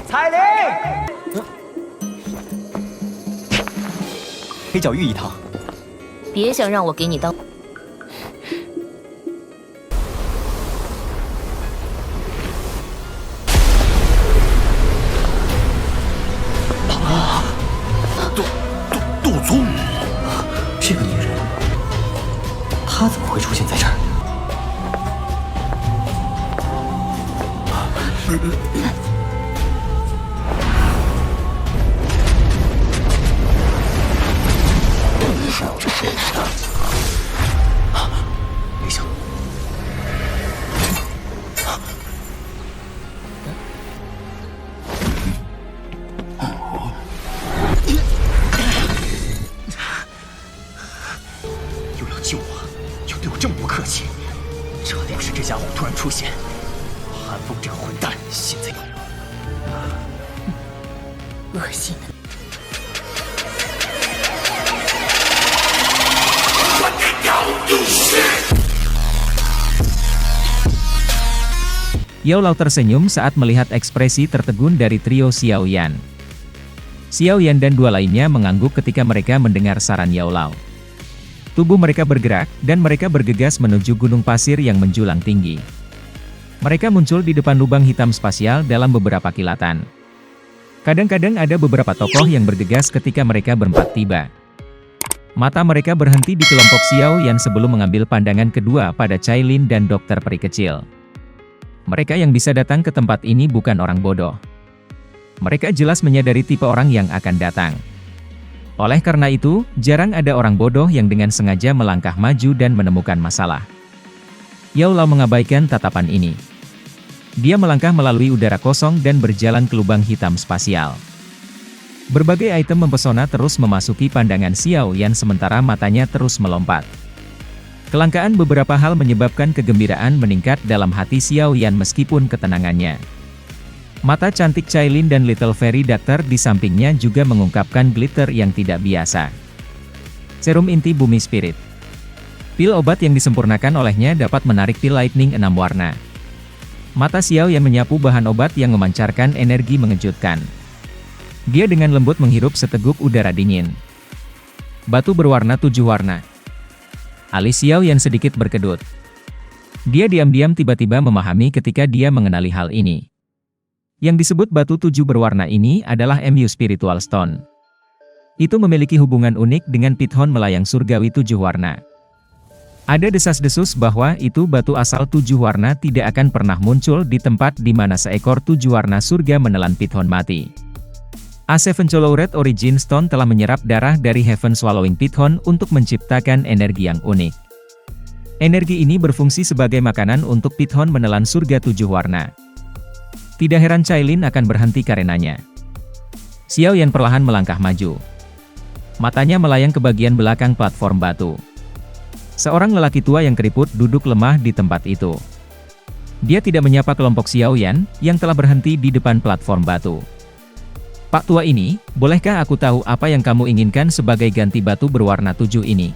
彩铃，黑角玉一趟。别想让我给你当。杜宗，这个女人，她怎么会出现在这儿？别想！又要救我，又对我这么不客气，这得是这家伙突然出现。韩风这个混蛋，现在恶心的。Yao Lao tersenyum saat melihat ekspresi tertegun dari trio Xiao Yan. Xiao Yan dan dua lainnya mengangguk ketika mereka mendengar saran Yao Lao. Tubuh mereka bergerak, dan mereka bergegas menuju gunung pasir yang menjulang tinggi. Mereka muncul di depan lubang hitam spasial dalam beberapa kilatan. Kadang-kadang ada beberapa tokoh yang bergegas ketika mereka berempat tiba. Mata mereka berhenti di kelompok Xiao Yan sebelum mengambil pandangan kedua pada Cailin dan dokter peri kecil. Mereka yang bisa datang ke tempat ini bukan orang bodoh. Mereka jelas menyadari tipe orang yang akan datang. Oleh karena itu, jarang ada orang bodoh yang dengan sengaja melangkah maju dan menemukan masalah. Yao Lao mengabaikan tatapan ini. Dia melangkah melalui udara kosong dan berjalan ke lubang hitam spasial. Berbagai item mempesona terus memasuki pandangan Xiao Yan sementara matanya terus melompat. Kelangkaan beberapa hal menyebabkan kegembiraan meningkat dalam hati Xiao Yan meskipun ketenangannya. Mata cantik Cailin dan Little Fairy Doctor di sampingnya juga mengungkapkan glitter yang tidak biasa. Serum inti bumi spirit. Pil obat yang disempurnakan olehnya dapat menarik pil lightning 6 warna. Mata Xiao Yan menyapu bahan obat yang memancarkan energi mengejutkan. Dia dengan lembut menghirup seteguk udara dingin. Batu berwarna 7 warna. Alis Xiao Yan sedikit berkedut. Dia diam-diam tiba-tiba memahami ketika dia mengenali hal ini. Yang disebut batu 7 berwarna ini adalah MU Spiritual Stone. Itu memiliki hubungan unik dengan pithon melayang surgawi 7 warna. Ada desas-desus bahwa itu batu asal 7 warna tidak akan pernah muncul di tempat di mana seekor 7 warna surga menelan pithon mati. A7 Colored Origin Stone telah menyerap darah dari Heaven Swallowing Pithon untuk menciptakan energi yang unik. Energi ini berfungsi sebagai makanan untuk pithon menelan surga 7 warna. Tidak heran Cailin akan berhenti karenanya. Xiao Yan perlahan melangkah maju. Matanya melayang ke bagian belakang platform batu. Seorang lelaki tua yang keriput duduk lemah di tempat itu. Dia tidak menyapa kelompok Xiao Yan, yang telah berhenti di depan platform batu. Pak tua ini, bolehkah aku tahu apa yang kamu inginkan sebagai ganti batu berwarna 7 ini?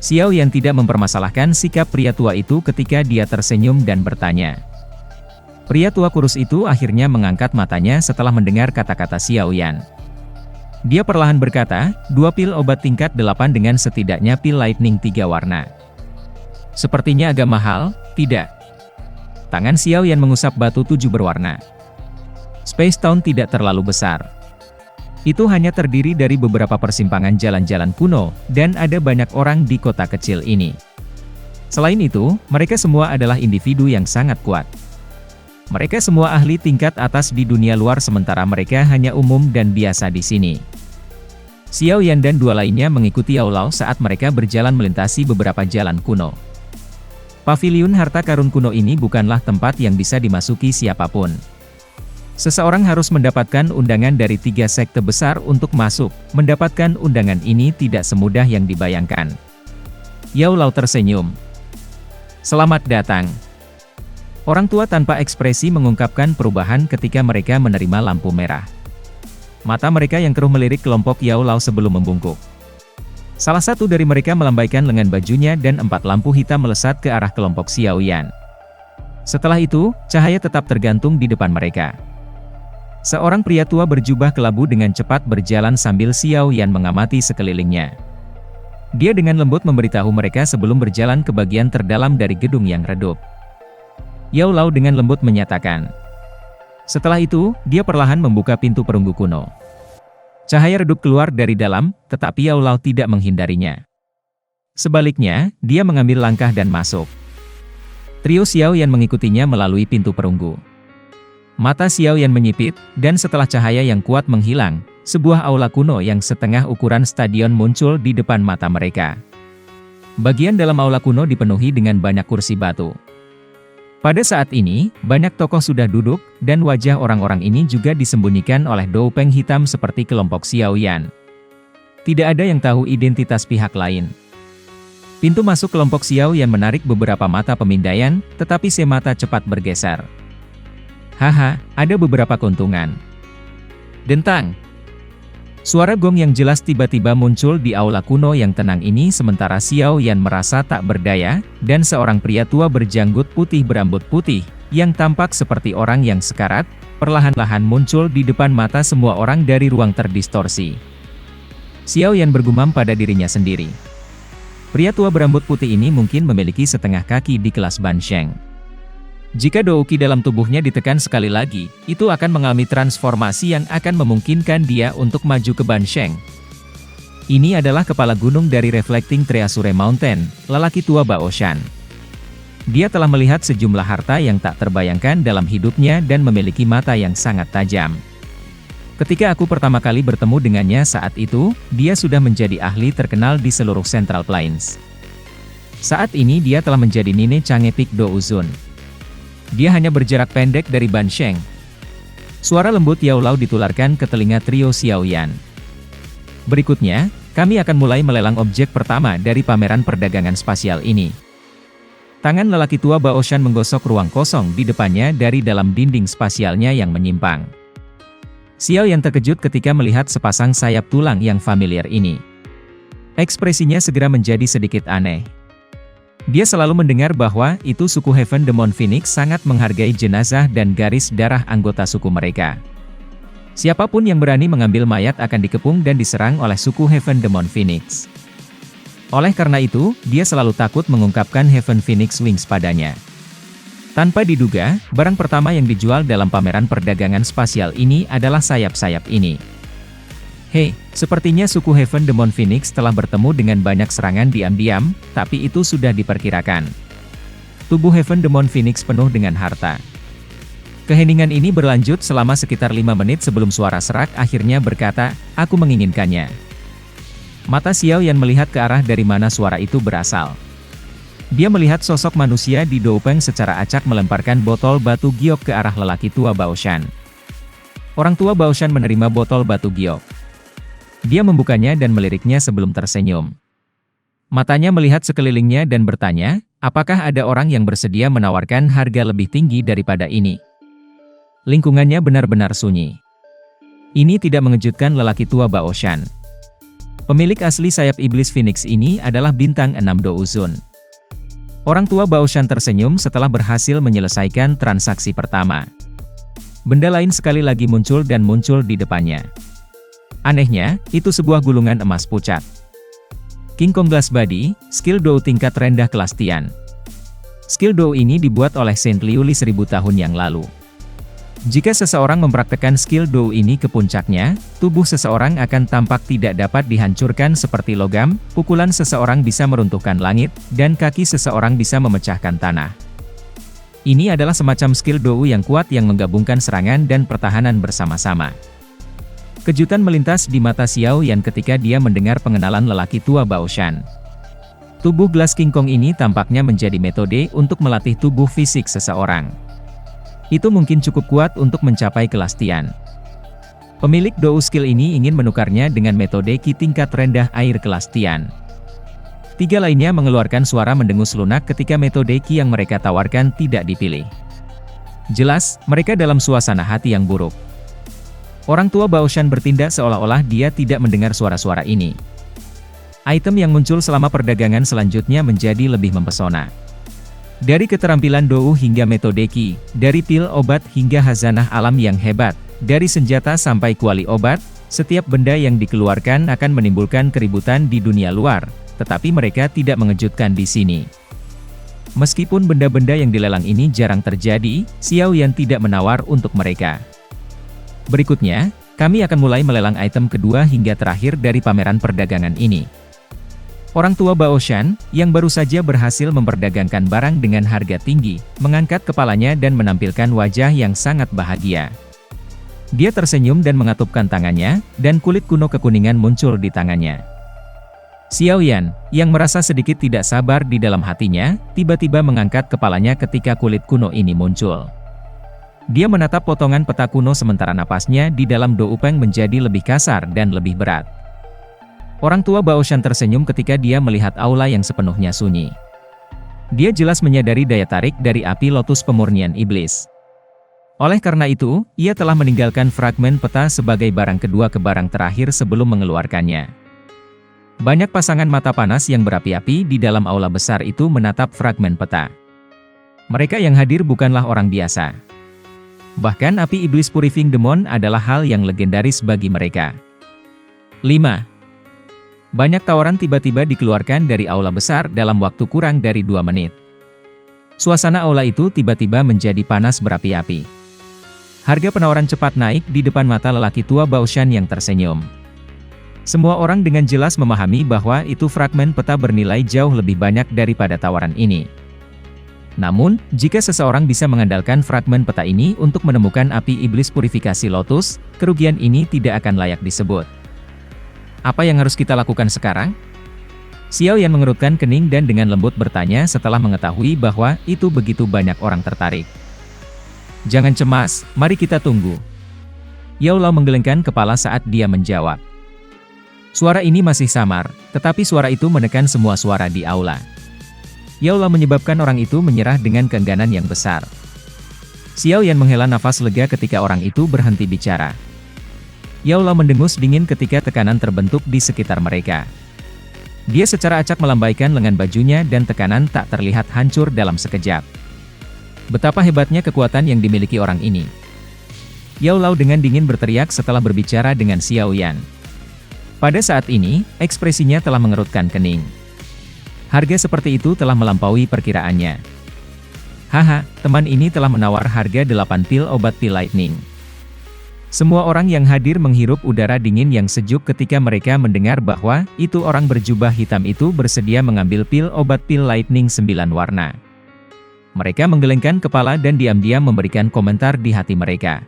Xiao Yan tidak mempermasalahkan sikap pria tua itu ketika dia tersenyum dan bertanya. Pria tua kurus itu akhirnya mengangkat matanya setelah mendengar kata-kata Xiao Yan. Dia perlahan berkata, 2 pil obat tingkat 8 dengan setidaknya pil lightning 3 warna. Sepertinya agak mahal, tidak? Tangan Xiao Yan mengusap batu 7 berwarna. Space Town tidak terlalu besar. Itu hanya terdiri dari beberapa persimpangan jalan-jalan kuno, dan ada banyak orang di kota kecil ini. Selain itu, mereka semua adalah individu yang sangat kuat. Mereka semua ahli tingkat atas di dunia luar sementara mereka hanya umum dan biasa di sini. Xiao Yan dan dua lainnya mengikuti Yao Lao saat mereka berjalan melintasi beberapa jalan kuno. Paviliun harta karun kuno ini bukanlah tempat yang bisa dimasuki siapapun. Seseorang harus mendapatkan undangan dari 3 sekte besar untuk masuk. Mendapatkan undangan ini tidak semudah yang dibayangkan. Yao Lao tersenyum. Selamat datang. Orang tua tanpa ekspresi mengungkapkan perubahan ketika mereka menerima lampu merah. Mata mereka yang keruh melirik kelompok Yao Lao sebelum membungkuk. Salah satu dari mereka melambaikan lengan bajunya dan 4 lampu hitam melesat ke arah kelompok Xiao Yan. Setelah itu, cahaya tetap tergantung di depan mereka. Seorang pria tua berjubah kelabu dengan cepat berjalan sambil Xiao Yan mengamati sekelilingnya. Dia dengan lembut memberitahu mereka sebelum berjalan ke bagian terdalam dari gedung yang redup. Yao Lao dengan lembut menyatakan. Setelah itu, dia perlahan membuka pintu perunggu kuno. Cahaya redup keluar dari dalam, tetapi Yao Lao tidak menghindarinya. Sebaliknya, dia mengambil langkah dan masuk. Trio Xiao Yan mengikutinya melalui pintu perunggu. Mata Xiao Yan menyipit, dan setelah cahaya yang kuat menghilang, sebuah aula kuno yang setengah ukuran stadion muncul di depan mata mereka. Bagian dalam aula kuno dipenuhi dengan banyak kursi batu. Pada saat ini, banyak tokoh sudah duduk, dan wajah orang-orang ini juga disembunyikan oleh doupeng hitam seperti kelompok Xiao Yan. Tidak ada yang tahu identitas pihak lain. Pintu masuk kelompok Xiao Yan menarik beberapa mata pemindaian, tetapi semata cepat bergeser. Haha, ada beberapa keuntungan. Dentang. Suara gong yang jelas tiba-tiba muncul di aula kuno yang tenang ini sementara Xiao Yan merasa tak berdaya, dan seorang pria tua berjanggut putih berambut putih, yang tampak seperti orang yang sekarat, perlahan-lahan muncul di depan mata semua orang dari ruang terdistorsi. Xiao Yan bergumam pada dirinya sendiri. Pria tua berambut putih ini mungkin memiliki setengah kaki di kelas Bansheng. Jika Douki dalam tubuhnya ditekan sekali lagi, itu akan mengalami transformasi yang akan memungkinkan dia untuk maju ke Bansheng. Ini adalah kepala gunung dari Reflecting Treasure Mountain, lelaki tua Baoshan. Dia telah melihat sejumlah harta yang tak terbayangkan dalam hidupnya dan memiliki mata yang sangat tajam. Ketika aku pertama kali bertemu dengannya saat itu, dia sudah menjadi ahli terkenal di seluruh Central Plains. Saat ini dia telah menjadi Nine Changepik Douzun. Dia hanya berjarak pendek dari Bansheng. Suara lembut Yao Lao ditularkan ke telinga trio Xiao Yan. Berikutnya, kami akan mulai melelang objek pertama dari pameran perdagangan spasial ini. Tangan lelaki tua Baoshan menggosok ruang kosong di depannya dari dalam dinding spasialnya yang menyimpang. Xiao Yan terkejut ketika melihat sepasang sayap tulang yang familiar ini. Ekspresinya segera menjadi sedikit aneh. Dia selalu mendengar bahwa itu suku Heaven Demon Phoenix sangat menghargai jenazah dan garis darah anggota suku mereka. Siapapun yang berani mengambil mayat akan dikepung dan diserang oleh suku Heaven Demon Phoenix. Oleh karena itu, dia selalu takut mengungkapkan Heaven Phoenix Wings padanya. Tanpa diduga, barang pertama yang dijual dalam pameran perdagangan spasial ini adalah sayap-sayap ini. Hei, sepertinya suku Heaven Demon Phoenix telah bertemu dengan banyak serangan diam-diam, tapi itu sudah diperkirakan. Tubuh Heaven Demon Phoenix penuh dengan harta. Keheningan ini berlanjut selama sekitar 5 menit sebelum suara serak akhirnya berkata, aku menginginkannya. Mata Xiao Yan melihat ke arah dari mana suara itu berasal. Dia melihat sosok manusia di doupeng secara acak melemparkan botol batu giok ke arah lelaki tua Baoshan. Orang tua Baoshan menerima botol batu giok. Dia membukanya dan meliriknya sebelum tersenyum. Matanya melihat sekelilingnya dan bertanya, apakah ada orang yang bersedia menawarkan harga lebih tinggi daripada ini? Lingkungannya benar-benar sunyi. Ini tidak mengejutkan lelaki tua Baoshan. Pemilik asli sayap iblis Phoenix ini adalah bintang 6 Douzun. Orang tua Baoshan tersenyum setelah berhasil menyelesaikan transaksi pertama. Benda lain sekali lagi muncul dan muncul di depannya. Anehnya, itu sebuah gulungan emas pucat. King Kong Glass Body, skill Dou tingkat rendah kelas Tian. Skill Dou ini dibuat oleh Saint Liu Li 1000 tahun yang lalu. Jika seseorang mempraktekkan skill Dou ini ke puncaknya, tubuh seseorang akan tampak tidak dapat dihancurkan seperti logam, pukulan seseorang bisa meruntuhkan langit, dan kaki seseorang bisa memecahkan tanah. Ini adalah semacam skill Dou yang kuat yang menggabungkan serangan dan pertahanan bersama-sama. Kejutan melintas di mata Xiao Yan ketika dia mendengar pengenalan lelaki tua Baoshan. Tubuh Glass King Kong ini tampaknya menjadi metode untuk melatih tubuh fisik seseorang. Itu mungkin cukup kuat untuk mencapai kelas Tian. Pemilik Dou skill ini ingin menukarnya dengan metode Ki tingkat rendah air kelas Tian. 3 lainnya mengeluarkan suara mendengus lunak ketika metode Ki yang mereka tawarkan tidak dipilih. Jelas, mereka dalam suasana hati yang buruk. Orang tua Baoshan bertindak seolah-olah dia tidak mendengar suara-suara ini. Item yang muncul selama perdagangan selanjutnya menjadi lebih mempesona. Dari keterampilan Dou hingga metode Qi, dari pil obat hingga khazanah alam yang hebat, dari senjata sampai kuali obat, setiap benda yang dikeluarkan akan menimbulkan keributan di dunia luar, tetapi mereka tidak mengejutkan di sini. Meskipun benda-benda yang dilelang ini jarang terjadi, Xiao Yan tidak menawar untuk mereka. Berikutnya, kami akan mulai melelang item kedua hingga terakhir dari pameran perdagangan ini. Orang tua Baoshan, yang baru saja berhasil memperdagangkan barang dengan harga tinggi, mengangkat kepalanya dan menampilkan wajah yang sangat bahagia. Dia tersenyum dan mengatupkan tangannya, dan kulit kuno kekuningan muncul di tangannya. Xiao Yan, yang merasa sedikit tidak sabar di dalam hatinya, tiba-tiba mengangkat kepalanya ketika kulit kuno ini muncul. Dia menatap potongan peta kuno sementara napasnya di dalam Dou Peng menjadi lebih kasar dan lebih berat. Orang tua Baoshan tersenyum ketika dia melihat aula yang sepenuhnya sunyi. Dia jelas menyadari daya tarik dari api lotus pemurnian iblis. Oleh karena itu, ia telah meninggalkan fragmen peta sebagai barang kedua ke barang terakhir sebelum mengeluarkannya. Banyak pasangan mata panas yang berapi-api di dalam aula besar itu menatap fragmen peta. Mereka yang hadir bukanlah orang biasa. Bahkan api iblis Purifying Demon adalah hal yang legendaris bagi mereka. 5. Banyak tawaran tiba-tiba dikeluarkan dari aula besar dalam waktu kurang dari 2 menit. Suasana aula itu tiba-tiba menjadi panas berapi-api. Harga penawaran cepat naik di depan mata lelaki tua Baoshan yang tersenyum. Semua orang dengan jelas memahami bahwa itu fragmen peta bernilai jauh lebih banyak daripada tawaran ini. Namun, jika seseorang bisa mengandalkan fragmen peta ini untuk menemukan api iblis purifikasi lotus, kerugian ini tidak akan layak disebut. Apa yang harus kita lakukan sekarang? Xiao Yan mengerutkan kening dan dengan lembut bertanya setelah mengetahui bahwa itu begitu banyak orang tertarik. Jangan cemas, mari kita tunggu. Yao Lao menggelengkan kepala saat dia menjawab. Suara ini masih samar, tetapi suara itu menekan semua suara di aula. Yao Lao menyebabkan orang itu menyerah dengan keengganan yang besar. Xiao Yan menghela nafas lega ketika orang itu berhenti bicara. Yao Lao mendengus dingin ketika tekanan terbentuk di sekitar mereka. Dia secara acak melambaikan lengan bajunya dan tekanan tak terlihat hancur dalam sekejap. Betapa hebatnya kekuatan yang dimiliki orang ini. Yao Lao dengan dingin berteriak setelah berbicara dengan Xiao Yan. Pada saat ini, ekspresinya telah mengerutkan kening. Harga seperti itu telah melampaui perkiraannya. Haha, teman ini telah menawar harga 8 pil obat pil lightning. Semua orang yang hadir menghirup udara dingin yang sejuk ketika mereka mendengar bahwa itu orang berjubah hitam itu bersedia mengambil pil obat pil lightning 9 warna. Mereka menggelengkan kepala dan diam-diam memberikan komentar di hati mereka.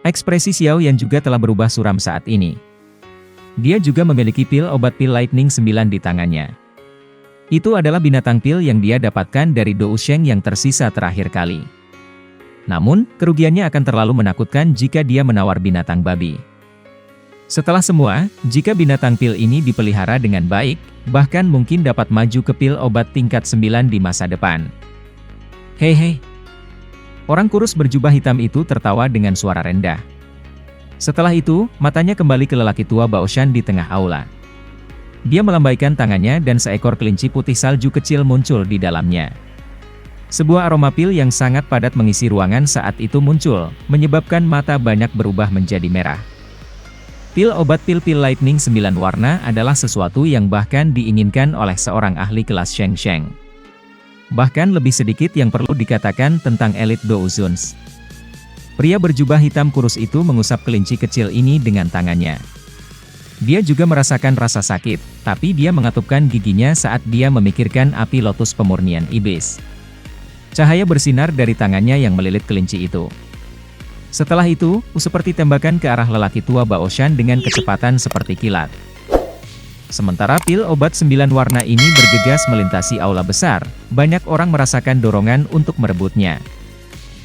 Ekspresi Xiao Yan juga telah berubah suram saat ini. Dia juga memiliki pil obat pil lightning 9 di tangannya. Itu adalah binatang pil yang dia dapatkan dari Dou Sheng yang tersisa terakhir kali. Namun, kerugiannya akan terlalu menakutkan jika dia menawar binatang babi. Setelah semua, jika binatang pil ini dipelihara dengan baik, bahkan mungkin dapat maju ke pil obat tingkat 9 di masa depan. Hei. Orang kurus berjubah hitam itu tertawa dengan suara rendah. Setelah itu, matanya kembali ke lelaki tua Baoshan di tengah aula. Dia melambaikan tangannya dan seekor kelinci putih salju kecil muncul di dalamnya. Sebuah aroma pil yang sangat padat mengisi ruangan saat itu muncul, menyebabkan mata banyak berubah menjadi merah. Pil obat pil lightning 9 warna adalah sesuatu yang bahkan diinginkan oleh seorang ahli kelas Sheng Sheng. Bahkan lebih sedikit yang perlu dikatakan tentang elit Douzuns. Pria berjubah hitam kurus itu mengusap kelinci kecil ini dengan tangannya. Dia juga merasakan rasa sakit, tapi dia mengatupkan giginya saat dia memikirkan api lotus pemurnian iblis. Cahaya bersinar dari tangannya yang melilit kelinci itu. Setelah itu, seperti tembakan ke arah lelaki tua Baoshan dengan kecepatan seperti kilat. Sementara pil obat 9 warna ini bergegas melintasi aula besar, banyak orang merasakan dorongan untuk merebutnya.